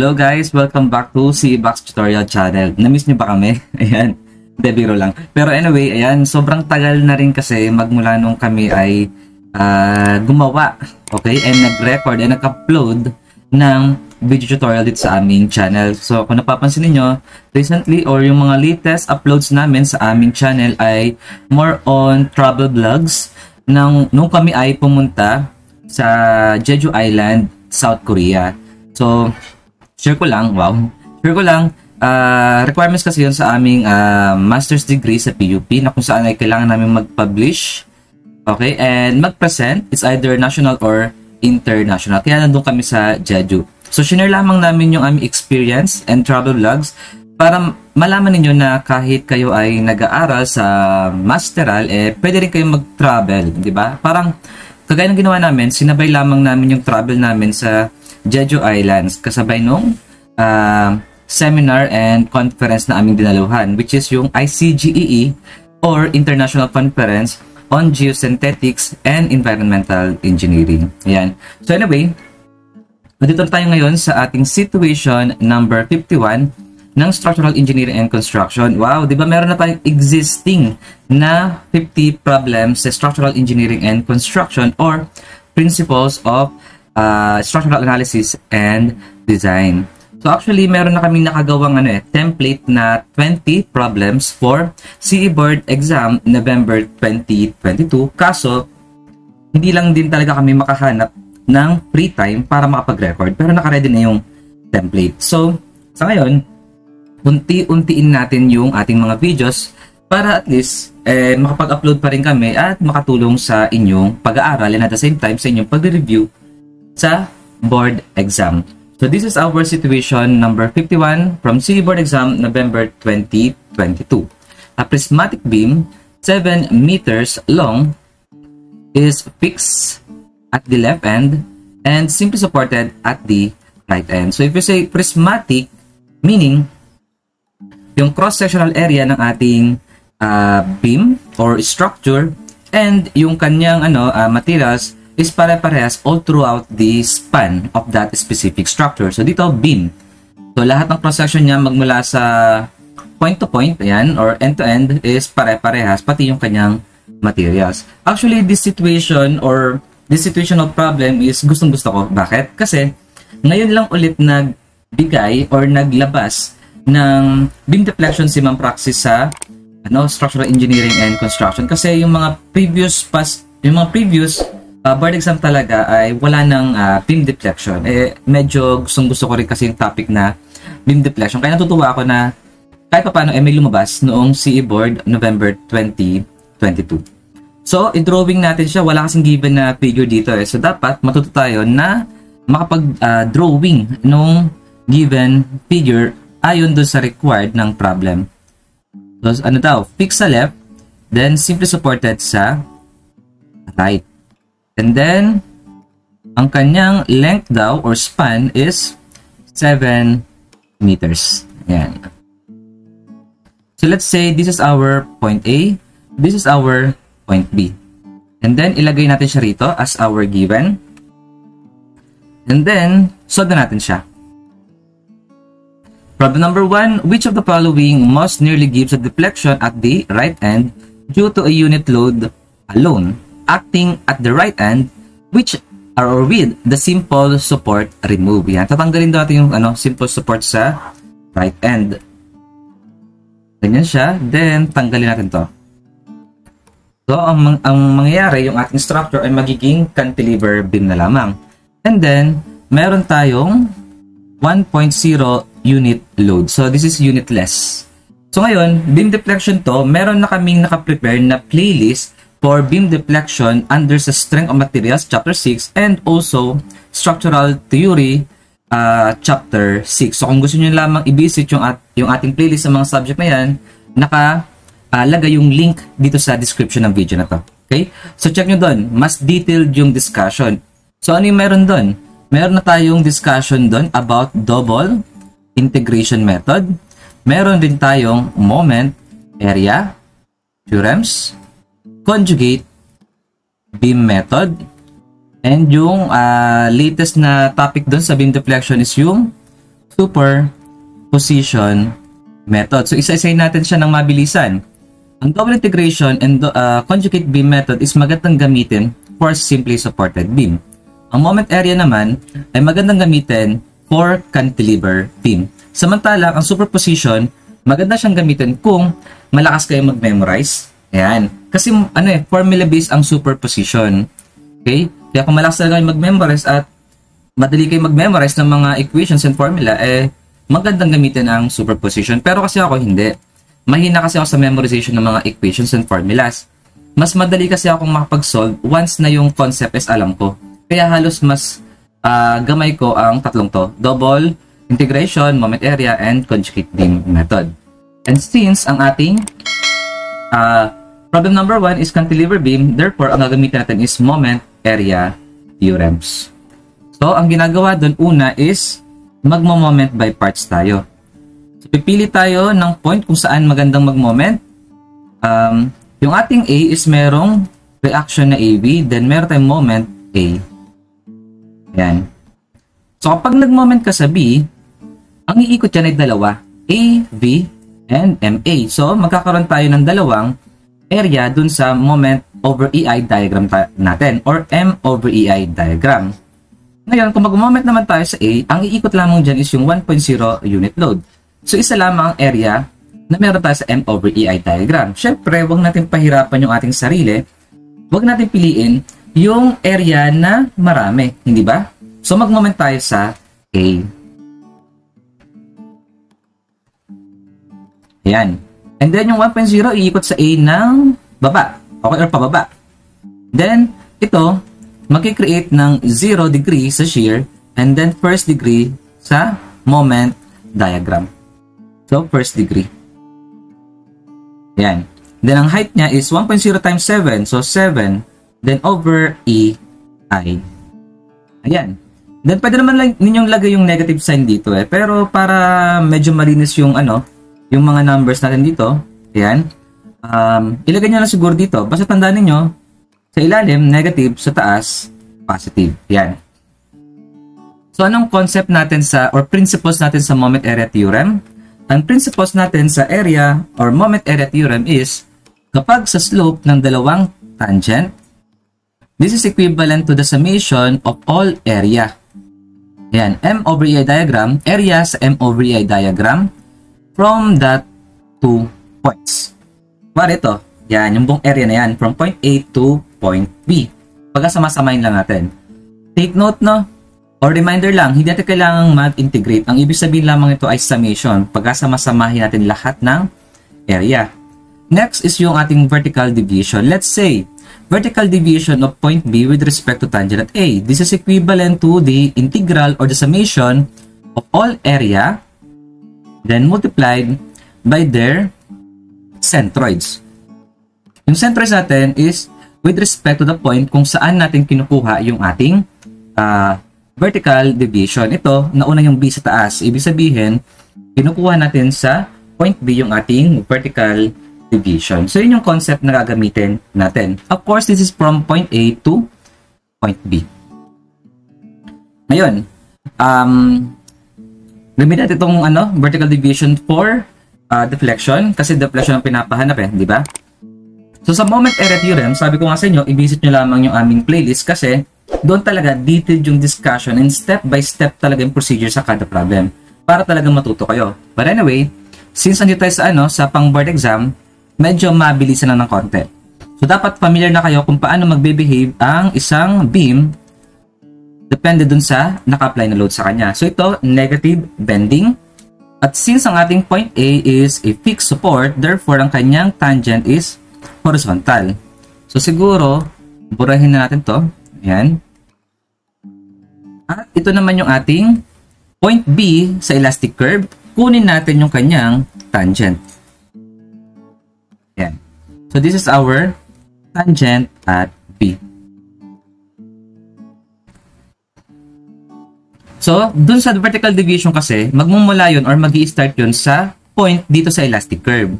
Hello guys! Welcome back to CBox Tutorial Channel. Na-miss niyo ba kami? Ayan, biro lang. Pero anyway, ayan, sobrang tagal na rin kasi magmula nung kami ay gumawa, okay? And nag-record and nag-upload ng video tutorial dito sa aming channel. So kung napapansin niyo, recently or yung mga latest uploads namin sa aming channel ay more on travel vlogs nung kami ay pumunta sa Jeju Island, South Korea. So, share ko lang, requirements kasi yun sa aming master's degree sa PUP na kung saan ay kailangan namin mag-publish, okay, and mag-present. It's either national or international. Kaya nandun kami sa Jeju. So, share lamang namin yung aming experience and travel vlogs para malaman ninyo na kahit kayo ay nag-aaral sa masteral, pwede rin kayo mag-travel, di ba? Parang, kagaya ng ginawa namin, sinabay lamang namin yung travel namin sa Jeju Islands kasabay nung seminar and conference na aming dinaluhan, which is yung ICGEE or International Conference on Geosynthetics and Environmental Engineering. Ayan. So anyway, dito tayo ngayon sa ating situation number 51 ng Structural Engineering and Construction. Wow, di ba meron na tayong existing na 50 problems sa Structural Engineering and Construction or Principles of Structural Analysis and Design. So actually, meron na kaming nakagawang template na 20 problems for CE Board Exam November 2022. Kaso, hindi lang din talaga kami makahanap ng free time para makapag-record. Pero nakaready na yung template. So, sa ngayon, unti-untiin natin yung ating mga videos para at least makapag-upload pa rin kami at makatulong sa inyong pag-aaral and at the same time sa inyong pag-review sa board exam. So this is our situation number 51 from CE Board Exam November 2022. A prismatic beam 7 meters long is fixed at the left end and simply supported at the right end. So if you say prismatic, meaning yung cross-sectional area ng ating beam or structure and yung kanyang materials is pare-parehas all throughout the span of that specific structure. So dito, beam. So lahat ng cross-section niya magmula sa point to point, ayan, or end to end is pare-parehas, pati yung kanyang materials. Actually, this situational problem is gustong-gusto ko. Bakit? Kasi ngayon lang ulit nagbigay or naglabas ng beam deflection si Ma'am Praxis sa Structural Engineering and Construction. Kasi yung mga previous board exam talaga ay wala ng beam deflection. Medyo gustong-gusto ko rin kasi yung topic na beam deflection. Kaya natutuwa ako na kahit pa paano may lumabas noong CE Board November 2022. So, i-drawing natin siya. Wala kasing given na figure dito. So, dapat matuto tayo na makapag-drawing nung given figure ayon doon sa required ng problem. So, fix sa left, then simply supported sa right. And then, ang kanyang length daw or span is 7 meters. Ayan. So, let's say this is our point A. This is our point B. And then, ilagay natin siya rito as our given. And then, solve na natin siya. Problem number 1. Which of the following most nearly gives a deflection at the right end due to a unit load alone acting at the right end which are or with the simple support remove. Yan. Tatanggalin natin yung simple support sa right end. Ganyan siya. Then, tanggalin natin to. So, ang mangyayari, yung ating structure ay magiging cantilever beam na lamang. And then, meron tayong 1.0 unit load. So, this is unitless. So, ngayon, beam deflection to, meron na kaming nakaprepare na playlist for beam deflection under sa Strength of Materials, Chapter 6, and also Structural Theory, Chapter 6. So, kung gusto nyo lamang i-visit yung ating playlist sa mga subject na yan, nakalagay yung link dito sa description ng video na to. Okay? So, check nyo doon. Mas detailed yung discussion. So, ano yung meron doon? Meron na tayong discussion doon about double integration method. Meron din tayong moment, area, theorems, conjugate, beam method, and yung latest na topic doon sa beam deflection is yung superposition method. So, isa-isayin natin siya ng mabilisan. Ang double integration and conjugate beam method is magandang gamitin for simply supported beam. Ang moment area naman ay magandang gamitin for cantilever beam. Samantalang ang superposition, maganda siyang gamitin kung malakas kayo mag-memorize. Ayan. Kasi formula based ang superposition. Okay? Kaya kung malakas talaga kayo mag-memorize at madali kayo mag-memorize ng mga equations and formula, magandang gamitin ang superposition. Pero kasi ako hindi. Mahina kasi ako sa memorization ng mga equations and formulas. Mas madali kasi akong makapag-solve once na yung concept is alam ko. Kaya halos mas gamay ko ang tatlong to. Double integration, moment area, and conjugate beam method. And since ang ating problem number 1 is cantilever beam, therefore, ang gagamitin natin is moment area theorems. So, ang ginagawa doon una is magmo-moment by parts tayo. So, pipili tayo ng point kung saan magandang mag-moment. Yung ating A is merong reaction na AB, then meron tayong moment A. Yan. So, kapag nag-moment ka sa B, ang iikot yan ay dalawa, A, B, and MA. So, magkakaroon tayo ng dalawang area dun sa moment over EI diagram natin, or M over EI diagram. Ngayon, kung mag-moment naman tayo sa A, ang iikot lamang dyan is yung 1.0 unit load. So, isa lamang ang area na meron tayo sa M over EI diagram. Siyempre, huwag natin pahirapan yung ating sarili. Huwag natin piliin yung area na marami, hindi ba? So, mag-moment tayo sa A. Ayan. And then, yung 1.0, iikot sa A ng baba. Okay, or pababa. Then, ito, mag-create ng 0 degree sa shear and then first degree sa moment diagram. So, first degree. Ayan. Then, ang height niya is 1.0 times 7. So, 7. Then, over EI. Ayan. Then, pwede naman ninyong lagay yung negative sign dito Pero, para medyo malinis yung yung mga numbers natin dito. Ayan. Ilagay nyo lang siguro dito. Basta tandaan ninyo, sa ilalim, negative. Sa taas, positive. Ayan. So, anong concept natin or principles natin sa moment area theorem? Ang principles natin sa area or moment area theorem is kapag sa slope ng dalawang tangent, this is equivalent to the summation of all area. Ayan, M over EI diagram, area sa M over EI diagram from that two points. Para ito, yan, yung buong area na yan, from point A to point B. Pagkasama-samahin lang natin. Take note, no? Or reminder lang, hindi natin kailangang mag-integrate. Ang ibig sabihin lamang ito ay summation. Pagkasama-samahin natin lahat ng area. Next is yung ating vertical deviation. Let's say, vertical deviation of point B with respect to tangent at A. This is equivalent to the integral or the summation of all area then multiplied by their centroids. Yung centroids natin is with respect to the point kung saan natin kinukuha yung ating vertical deviation. Ito, nauna yung B sa taas. Ibig sabihin, kinukuha natin sa point B yung ating vertical deviation. So, yun yung concept na gagamitin natin. Of course, this is from point A to point B. Ngayon, gamitin natin itong vertical deviation for deflection kasi deflection ang pinapahanap di ba? So, sa moment area theorem, sabi ko nga sa inyo, i-visit nyo lamang yung aming playlist kasi doon talaga detailed yung discussion and step by step talaga yung procedure sa kada problem para talagang matuto kayo. But anyway, since nandito tayo sa pang board exam, medyo mabilisan lang ng konti. So, dapat familiar na kayo kung paano magbe-behave ang isang beam depende dun sa naka-apply na load sa kanya. So, ito, negative bending. At since ang ating point A is a fixed support, therefore, ang kanyang tangent is horizontal. So, siguro, burahin na natin to. Ayan. At ito naman yung ating point B sa elastic curve. Kunin natin yung kanyang tangent. Ayan. So, this is our tangent at B. So, dun sa vertical deviation kasi, magmumula yun or mag-i-start yun sa point dito sa elastic curve.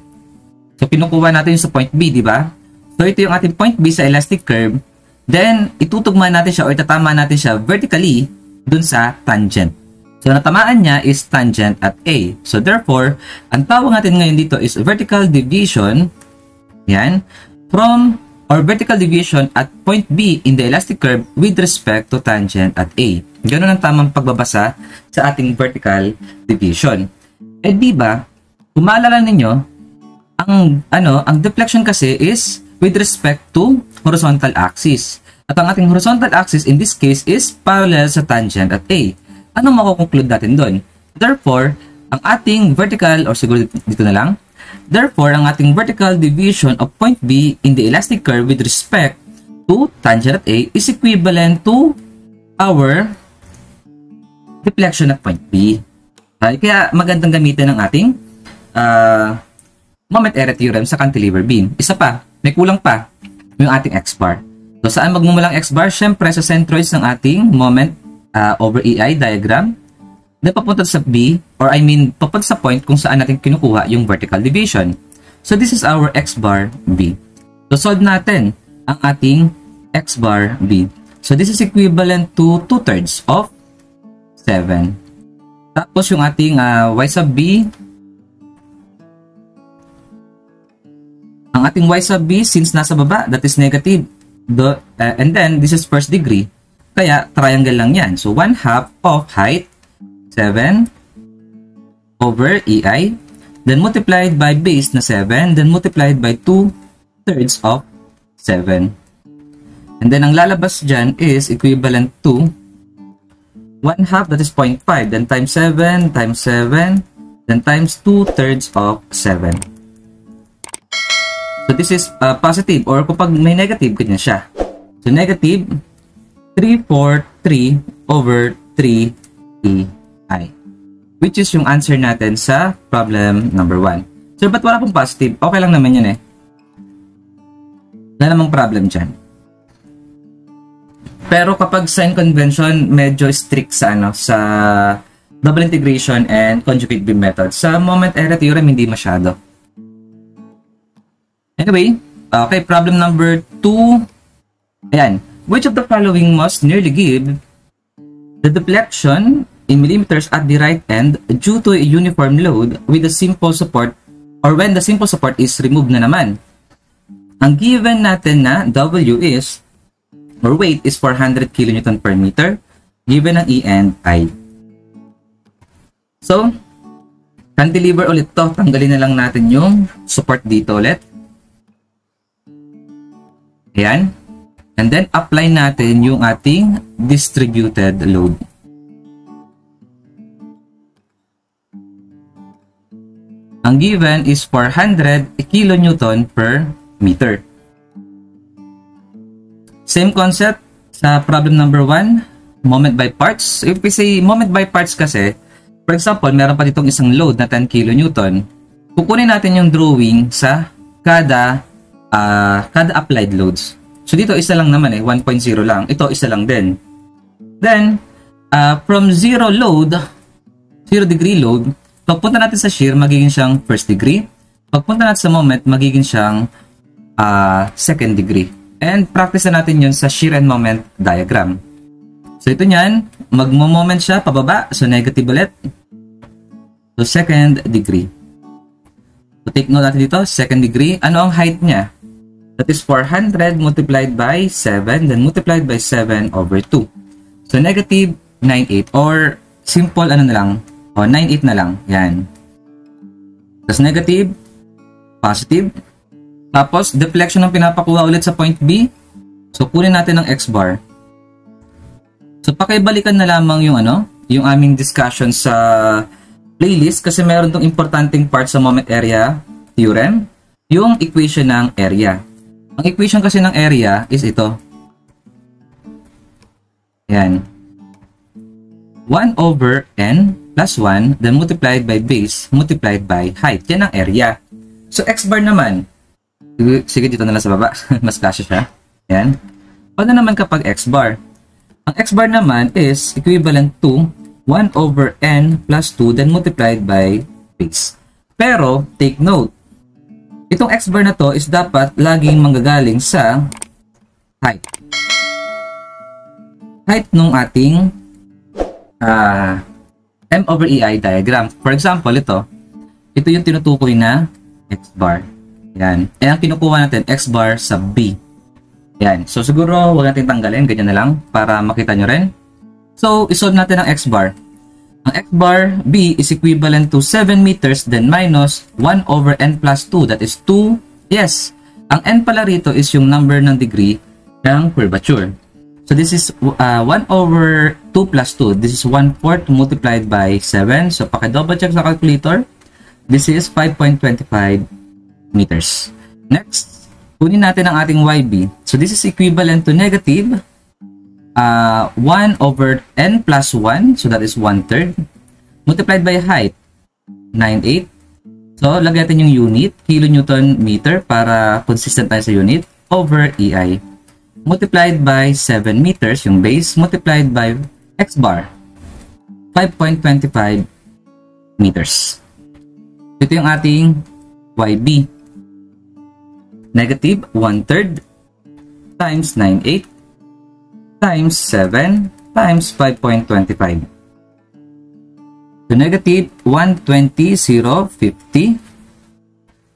So, kinukuha natin yung sa point B, di ba? So, ito yung ating point B sa elastic curve. Then, itutugma natin siya o itatama natin siya vertically dun sa tangent. So, natamaan niya is tangent at A. So, therefore, ang tawag natin ngayon dito is vertical deviation, yan, from or vertical deviation at point B in the elastic curve with respect to tangent at A. Ganun ang tamang pagbabasa sa ating vertical deviation. Eh, di ba, kung maalala ninyo, ang deflection kasi is with respect to horizontal axis. At ang ating horizontal axis in this case is parallel sa tangent at A. Anong makukonclude natin doon? Therefore, ang ating vertical, or siguro dito na lang, therefore, ang ating vertical deviation of point B in the elastic curve with respect to tangent at A is equivalent to our deflection at point B. Kaya magandang gamitin ng ating moment area theorem sa cantilever beam. Isa pa, may kulang pa, yung ating x-bar. So, saan magmumulang x-bar? Siyempre, sa centroids ng ating moment over EI diagram na papunta sa B, or papunta sa point kung saan natin kinukuha yung vertical deviation. So, this is our x-bar B. So, solve natin ang ating x-bar B. So, this is equivalent to 2/3 of 7. Tapos, yung ating y sub B, ang ating y sub B, since nasa baba, that is negative. And then, this is first degree. Kaya, triangle lang yan. So, 1/2 of height, 7 over EI, then multiplied by base na 7, then multiplied by 2/3 of 7. And then, ang lalabas dyan is equivalent to 1/2, that is 0.5, then times 7, then times 2/3 of 7. So, this is positive, or kapag may negative, ganyan siya. So, negative 343 over 3 EI, which is yung answer natin sa problem number 1. So, ba't wala pong positive? Okay lang naman yan eh. Wala namang problem dyan. Pero kapag sign convention, medyo strict sa sa double integration and conjugate beam method. Sa moment area theorem, hindi masyado. Anyway, okay, problem number 2. Ayan. Which of the following must nearly give the deflection in millimeters at the right end due to a uniform load with a simple support, or when the simple support is removed na naman? Ang given natin na W is, or weight is 400 kN per meter, given ang E and I. So, cantilever ulit to. Tanggalin na lang natin yung support dito ulit. Ayan. And then, apply natin yung ating distributed load. Ang given is 400 kN per meter. Same concept sa problem number 1, moment by parts. If we say moment by parts kasi, for example, meron pa ditong isang load na 10 kN. Kukunin natin yung drawing sa kada applied loads. So, dito isa lang naman 1.0 lang. Ito isa lang din. Then, from 0 degree load, pagpunta natin sa shear, magiging siyang first degree. Pagpunta natin sa moment, magiging siyang second degree. And practice na natin yun sa shear and moment diagram. So, ito nyan, magmo-moment siya pababa. So, negative ulit. So, second degree. So, take note natin dito, second degree. Ano ang height niya? That is 400 multiplied by 7, then multiplied by 7 over 2. So, negative 98, or simple ano na lang, o 98 na lang. Yan. Tapos negative, positive. Tapos, deflection ang pinapakuha ulit sa point B. So, kunin natin ang x-bar. So, pakibalikan na lamang yung yung aming discussion sa playlist kasi meron tong importanteng part sa moment area theorem, yung equation ng area. Ang equation kasi ng area is ito. Ayan. 1 over n plus 1, then multiplied by base, multiplied by height. Yan ang area. So, x-bar naman. Sige, dito na lang sa baba. Mas kasya siya. Ayan. Paano naman kapag x-bar? Ang x-bar naman is equivalent to 1 over n plus 2, then multiplied by base. Pero, take note. Itong x-bar na to is dapat laging manggagaling sa height. Height nung ating M over EI diagram. For example, ito yung tinutukoy na X bar. Yan. Ang kinukuha natin, X bar sa B. Yan. So, siguro, huwag natin tanggalin. Ganyan na lang para makita nyo rin. So, isolve natin ang X bar. Ang X bar B is equivalent to 7 meters then minus 1 over N plus 2. That is 2. Yes. Ang N pala rito is yung number ng degree ng curvature. So, this is 1 over 2 plus 2. This is 1/4 multiplied by 7. So, paki-double check sa calculator. This is 5.25 meters. Next, kunin natin ang ating YB. So, this is equivalent to negative 1 over N plus 1. So, that is 1/3. Multiplied by height, 9/8. So, lagyan natin yung unit, kilonewton meter para consistent tayo sa unit, over EI. Multiplied by 7 meters, yung base, multiplied by X bar, 5.25 meters. Ito yung ating YB. Negative 1/3 times 9/8 times 7 times 5.25. So, negative 120,050.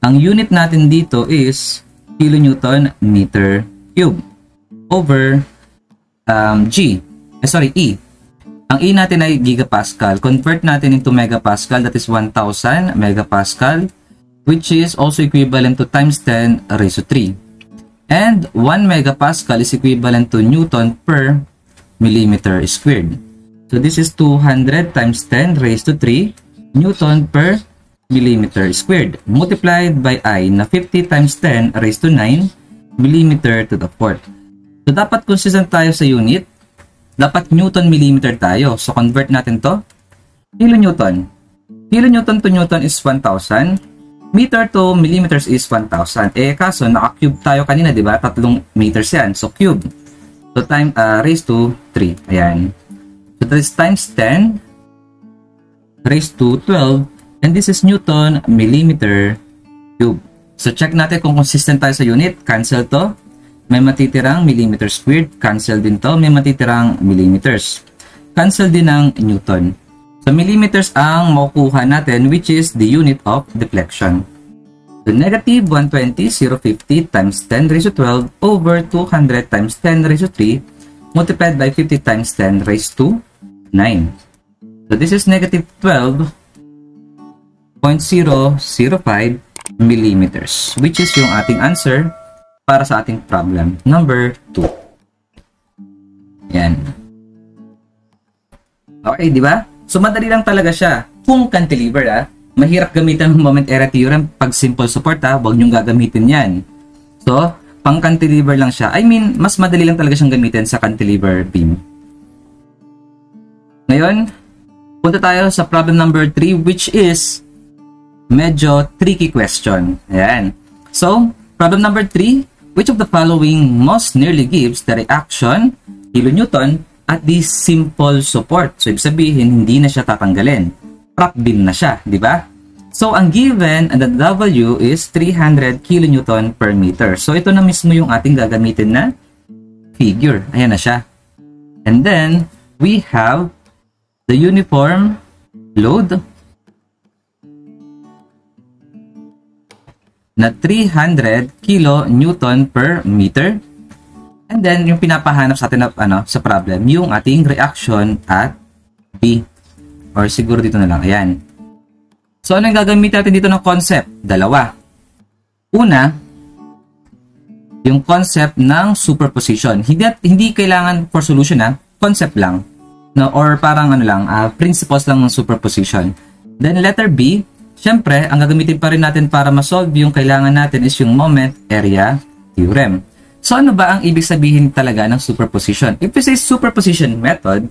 Ang unit natin dito is kilonewton meter cube over E. Ang E natin ay gigapascal. Convert natin into megapascal. That is 1,000 megapascal, which is also equivalent to times 10 raised to 3. And 1 megapascal is equivalent to Newton per millimeter squared. So, this is 200 times 10 raised to 3 Newton per millimeter squared. Multiplied by I na 50 times 10 raised to 9 millimeter to the 4th. So, dapat consistent tayo sa unit. Dapat Newton millimeter tayo. So, convert natin to. Kilonewton. Kilonewton to Newton is 1,000. Meter to millimeters is 1,000. Kaso, naka-cube tayo kanina, di ba? 3 meters yan. So, cube. So, time raised to 3. Ayan. So, that is times 10 raised to 12. And this is Newton millimeter cube. So, check natin kung consistent tayo sa unit. Cancel to. May matitirang millimeter squared. Cancel din to. May matitirang millimeters. Cancel din ng Newton. So, millimeters ang makukuha natin, which is the unit of deflection. So, negative 120,050 times 10 raised to 12 over 200 times 10 raised to 3 multiplied by 50 times 10 raised to 9. So, this is negative 12.005 millimeters, which is yung ating answer para sa ating problem number 2. Yan. Okay, di ba? So, madali lang talaga siya. Kung cantilever, mahirap gamitin ng moment area theorem pag simple support, huwag nyong gagamitin yan. So, pang cantilever lang siya. I mean, mas madali lang talaga siyang gamitin sa cantilever beam. Ngayon, punta tayo sa problem number 3, which is medyo tricky question. Ayan. So, problem number 3, which of the following most nearly gives the reaction kilonewton at the simple support? So, ibig sabihin, hindi na siya tatanggalin. Prop beam na siya, di ba? So, ang given and the W is 300 kilonewton per meter. So, ito na mismo yung ating gagamitin na figure. Ayan na siya. And then, we have the uniform load na 300 kilonewton per meter. And then, yung pinapahanap sa atin na, sa problem, yung ating reaction at B. Or siguro dito na lang. Ayan. So, ano yung gagamitin natin dito ng concept? Dalawa. Una, yung concept ng superposition. Hindi kailangan for solution, concept lang. No? Or parang principles lang ng superposition. Then, letter B, syempre, ang gagamitin pa rin natin para ma-solve yung kailangan natin is yung moment area theorem. So, ano ba ang ibig sabihin talaga ng superposition? If we say superposition method,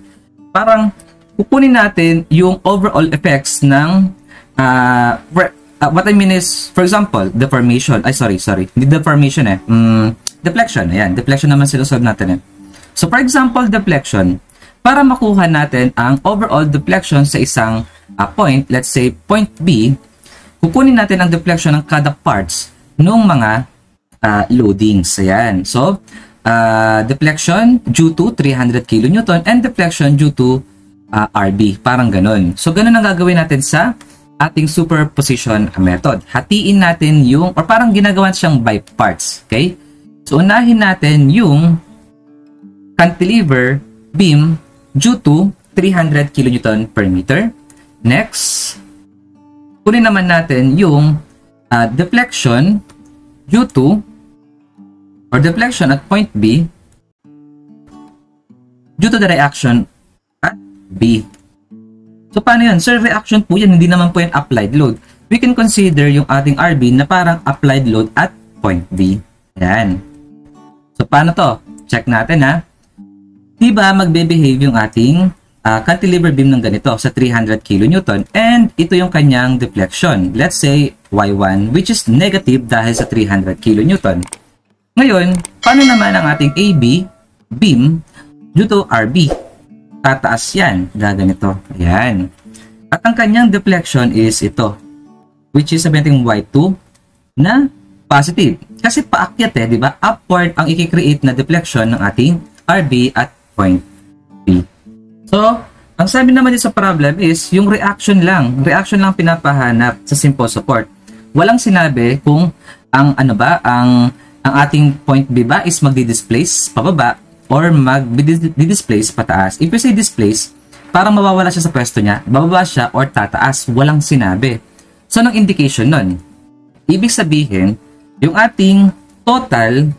parang kukunin natin yung overall effects ng what I mean is, for example, deformation. Ay, sorry. Hindi deformation Deflection. Ayan, deflection naman sila-solve natin So, for example, deflection. Para makuha natin ang overall deflection sa isang point, let's say point B, kukunin natin ang deflection ng kada parts ng mga loadings. Ayan. So, deflection due to 300 kilonewton and deflection due to RB. Parang ganun. So, ganun ang gagawin natin sa ating superposition method. Hatiin natin yung, or parang ginagawa siyang by parts. Okay? So, unahin natin yung cantilever beam due to 300 kN per meter. Next, kunin naman natin yung deflection due to, or deflection at point B due to the reaction at B. So, paano yun? Sir, reaction po yan, hindi naman po yan applied load. We can consider yung ating RB na parang applied load at point B. Yan. So, paano to? Check natin ha. Diba magbe-behave yung ating cantilever beam ng ganito sa 300 kN and ito yung kanyang deflection. Let's say Y1 which is negative dahil sa 300 kN. Ngayon, paano naman ang ating AB beam due to RB? Tataas yan. Gaganito. Ayan. At ang kanyang deflection is ito which is sabihin Y2 na positive. Kasi paakyat di ba? Upward ang i-create na deflection ng ating RB at point B. So, ang sabi naman dito sa problem is yung reaction lang pinapahanap sa simple support. Walang sinabi kung ang ang ating point B ba is magdi-displace pababa or magdi-displace pataas. If you say displace, parang mawawala siya sa pwesto niya, bababa siya or tataas, walang sinabi. So, anong indication nun? Ibig sabihin, yung ating total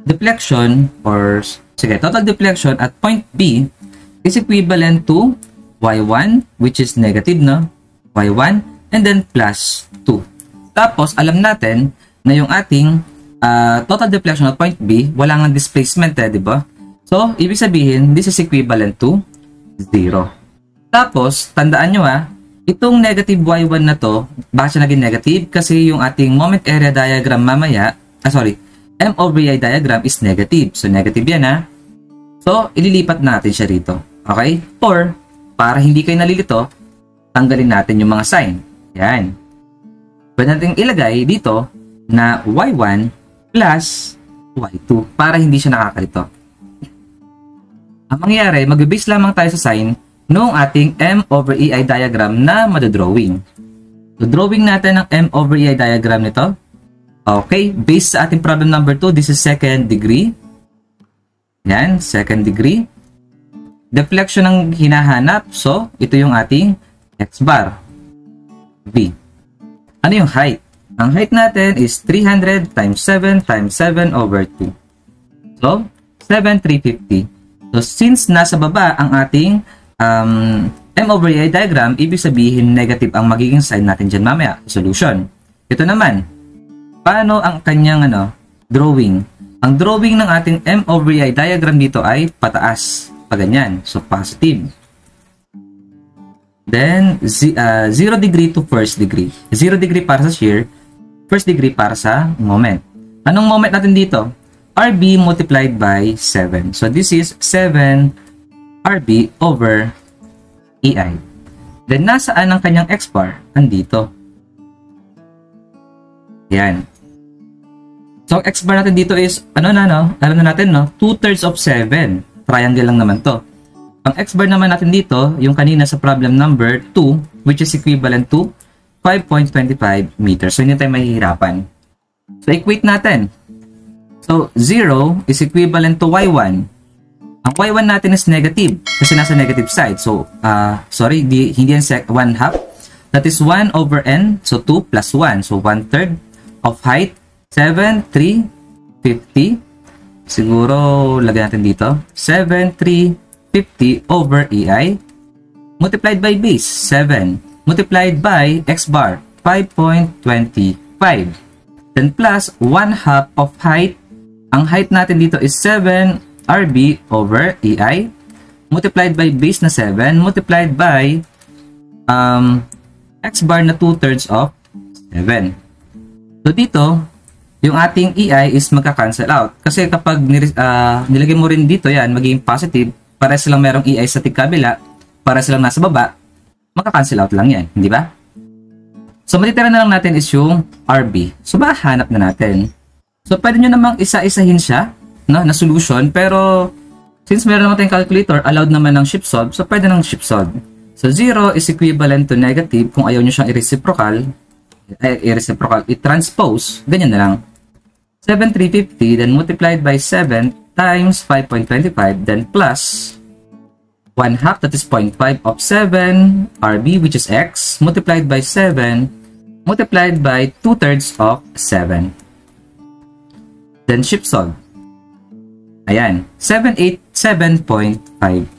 deflection or total deflection at point B is equivalent to Y1 which is negative Y1 and then plus 2. Tapos alam natin na yung ating total deflection at point B wala nang displacement di ba? So ibig sabihin this is equivalent to 0. Tapos tandaan nyo itong negative Y1 na to, bakit siya naging negative? Kasi yung ating moment area diagram mamaya, M over I diagram is negative. So, negative yan So, ililipat natin siya rito. Okay? Or, para hindi kayo nalilito, tanggalin natin yung mga sign. Yan. Pwede natin ilagay dito na Y1 plus Y2 para hindi siya nakakalito. Ang mangyayari, mag-base lamang tayo sa sign noong ating M over EI diagram na madodrawing. So, drawing natin ang M over EI diagram nito. Okay, based sa ating problem number 2, this is second degree. Yan, second degree. Deflection ang hinahanap. So, ito yung ating X bar. V. Ano yung height? Ang height natin is 300 times 7 times 7 over 2. So, 7,350. So, since nasa baba ang ating M over A diagram, ibig sabihin negative ang magiging sign natin dyan mamaya. Solution. Ito naman. Paano ang kanyang drawing? Ang drawing ng ating M over I diagram dito ay pataas. Paganyan. So, positive. Then, 0 degree to first degree. 0 degree para sa shear, first degree para sa moment. Anong moment natin dito? RB multiplied by 7. So, this is 7 RB over EI. Then, nasaan ang kanyang X bar? Andito. Yan. So, X bar natin dito is, alam na natin, 2/3 of 7. Triangle lang naman to. Ang X bar naman natin dito, yung kanina sa problem number 2, which is equivalent to 5.25 meters. So, hindi tayo mahihirapan. So, equate natin. So, 0 is equivalent to Y1. Ang Y1 natin is negative kasi nasa negative side. So, hindi yan 1/2. That is 1 over n. So, 2 plus 1. So, 1/3 of height. 7,350. Siguro, lagyan natin dito. 7,350 over EI. Multiplied by base, 7. Multiplied by X bar, 5.25. Then plus 1/2 of height. Ang height natin dito is 7 RB over EI. Multiplied by base na 7. Multiplied by X bar na 2/3 of 7. So dito, yung ating EI is magka-cancel out. Kasi kapag nilagay mo rin dito yan, magiging positive, para silang merong EI sa tigkabila, para silang nasa baba, magka-cancel out lang yan. Hindi ba? So, matitira na lang natin is yung RB. So, hanap na natin. So, pwede nyo namang isa-isahin siya na solution, pero Since meron naman tayong calculator, allowed naman ng shift solve, so pwede ng shift solve. So 0 is equivalent to negative. Kung ayaw nyo siyang i-reciprocal, i-transpose, ganyan na lang. 7,350, then multiplied by 7 times 5.25, then plus 1/2, that is 0.5 of 7 RB, which is x, multiplied by 7, multiplied by 2/3 of 7. Then shift solve. Ayan, 787.5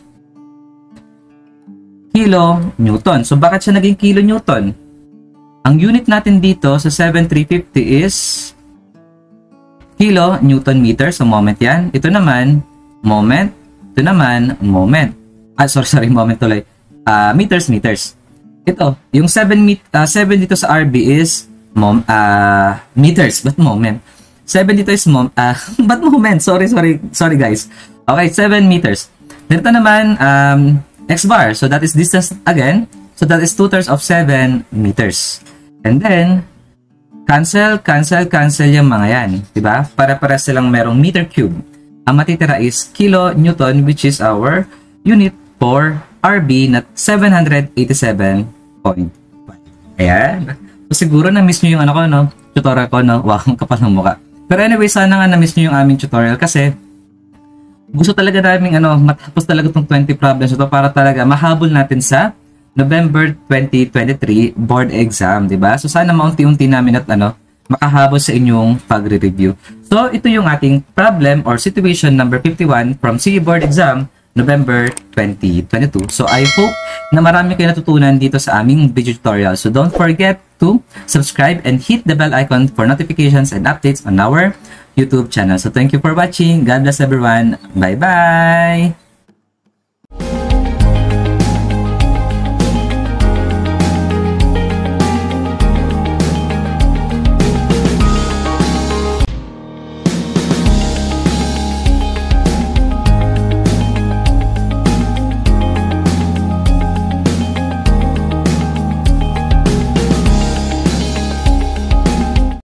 kilo-newton. So, bakit siya naging kilo-newton? Ang unit natin dito sa 7,350 is kilo-newton meter. So, moment yan. Ito naman, moment. Ito naman, moment. Moment tuloy. Meters. Ito, yung 7 dito sa RB is meters, but moment. 7 dito is but moment. Sorry guys. Okay, 7 meters. Dito naman, x bar. So, that is distance again. So, that is 2/3 of 7 meters. And then, cancel yung mga yan. Diba? Para silang merong meter cube. Ang matitira is kilo-newton, which is our unit for RB na 787.5. Ayan. So, siguro na-miss nyo yung tutorial ko, no? Wow, ang kapal ng mukha. Pero anyway, sana nga na-miss nyo yung aming tutorial kasi gusto talaga namin matapos talaga itong 20 problems ito para talaga mahabol natin sa November 2023 board exam, di ba? So sana maunti-unti namin at makahabol sa inyong pagre-review. So ito yung ating problem or situation number 51 from CE board exam November 2022. So I hope na marami kayo natutunan dito sa aming video tutorial. So don't forget to subscribe and hit the bell icon for notifications and updates on our YouTube channel. So thank you for watching. God bless everyone. Bye-bye!